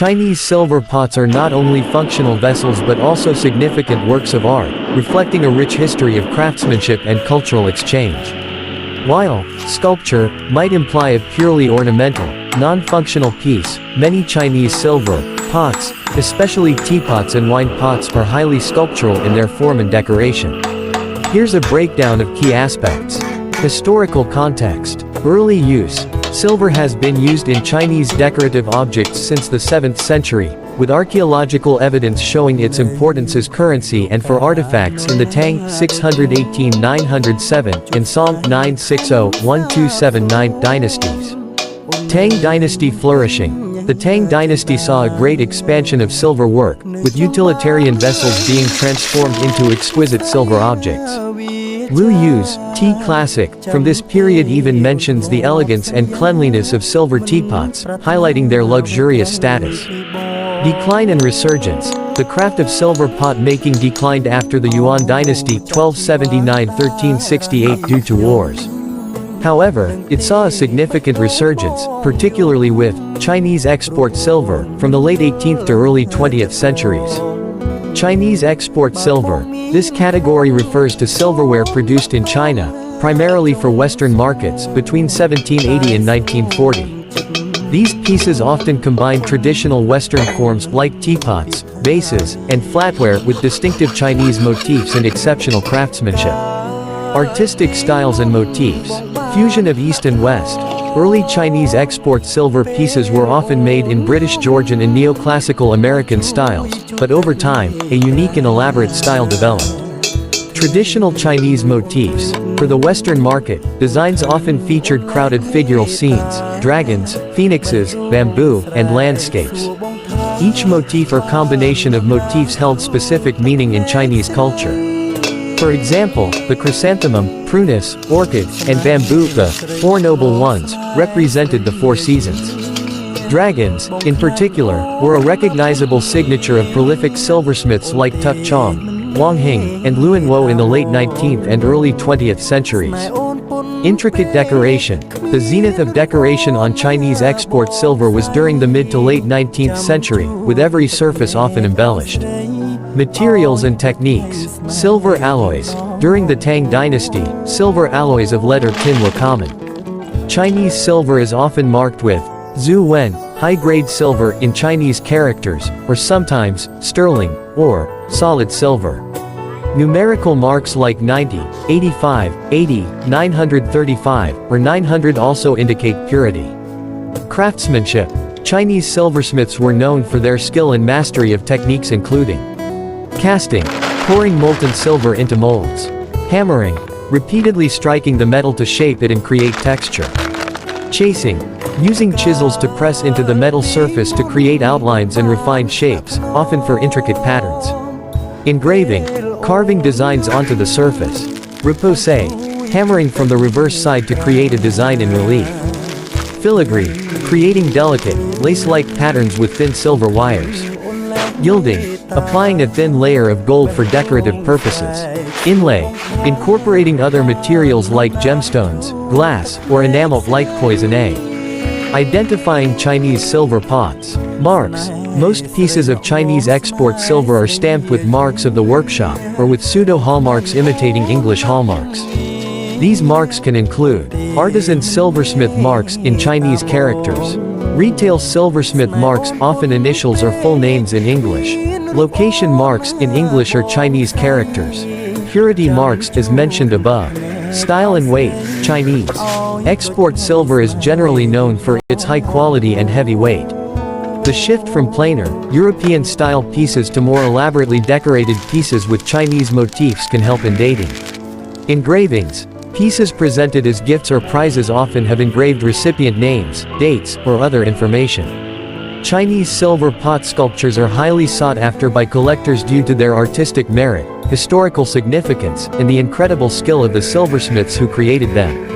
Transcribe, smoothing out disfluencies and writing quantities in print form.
Chinese silver pots are not only functional vessels but also significant works of art, reflecting a rich history of craftsmanship and cultural exchange. While sculpture might imply a purely ornamental, non-functional piece, many Chinese silver pots, especially teapots and wine pots, are highly sculptural in their form and decoration. Here's a breakdown of key aspects. Historical context. Early use. Silver has been used in Chinese decorative objects since the 7th century, with archaeological evidence showing its importance as currency and for artifacts in the Tang 618-907 and Song 960-1279 dynasties. Tang dynasty flourishing. The Tang dynasty saw a great expansion of silver work, with utilitarian vessels being transformed into exquisite silver objects. Lu Yu's tea classic from this period even mentions the elegance and cleanliness of silver teapots, highlighting their luxurious status. Decline and resurgence. The craft of silver pot making declined after the Yuan dynasty 1279-1368 due to wars. However, it saw a significant resurgence, particularly with Chinese export silver from the late 18th to early 20th centuries. Chinese export silver. This category refers to silverware produced in China, primarily for Western markets, between 1780 and 1940. These pieces often combine traditional Western forms like teapots, vases, and flatware with distinctive Chinese motifs and exceptional craftsmanship. Artistic styles and motifs. Fusion of East and West. Early Chinese export silver pieces were often made in British Georgian and neoclassical American styles, but over time, a unique and elaborate style developed. Traditional Chinese motifs. For the Western market, designs often featured crowded figural scenes, dragons, phoenixes, bamboo, and landscapes. Each motif or combination of motifs held specific meaning in Chinese culture. For example, the chrysanthemum, prunus, orchid, and bamboo, the four noble ones, represented the four seasons. Dragons, in particular, were a recognizable signature of prolific silversmiths like Tuk Chong, Wang Hing, and Luan Wo in the late 19th and early 20th centuries. Intricate decoration. The zenith of decoration on Chinese export silver was during the mid to late 19th century, with every surface often embellished. Materials and techniques. Silver alloys. During the Tang dynasty, silver alloys of lead or tin were common. Chinese silver is often marked with Zhu Wen, high-grade silver in Chinese characters, or sometimes sterling or solid silver. Numerical marks like 90, 85, 80, 935, or 900 also indicate purity. Craftsmanship. Chinese silversmiths were known for their skill and mastery of techniques including casting, pouring molten silver into molds, hammering, repeatedly striking the metal to shape it and create texture, chasing, using chisels to press into the metal surface to create outlines and refined shapes, often for intricate patterns, engraving, carving designs onto the surface, repoussé, hammering from the reverse side to create a design in relief, filigree, creating delicate, lace-like patterns with thin silver wires, gilding, applying a thin layer of gold for decorative purposes, inlay, incorporating other materials like gemstones, glass, or enamel like cloisonné. Identifying Chinese silver pots. Marks. Most pieces of Chinese export silver are stamped with marks of the workshop, or with pseudo-hallmarks imitating English hallmarks. These marks can include artisan silversmith marks in Chinese characters, retail silversmith marks, often initials or full names in English, location marks in English or Chinese characters, purity marks as mentioned above, style and weight, Chinese. Export silver is generally known for its high quality and heavy weight. The shift from plainer, European-style pieces to more elaborately decorated pieces with Chinese motifs can help in dating. Engravings. Pieces presented as gifts or prizes often have engraved recipient names, dates, or other information. Chinese silver pot sculptures are highly sought after by collectors due to their artistic merit, historical significance, and the incredible skill of the silversmiths who created them.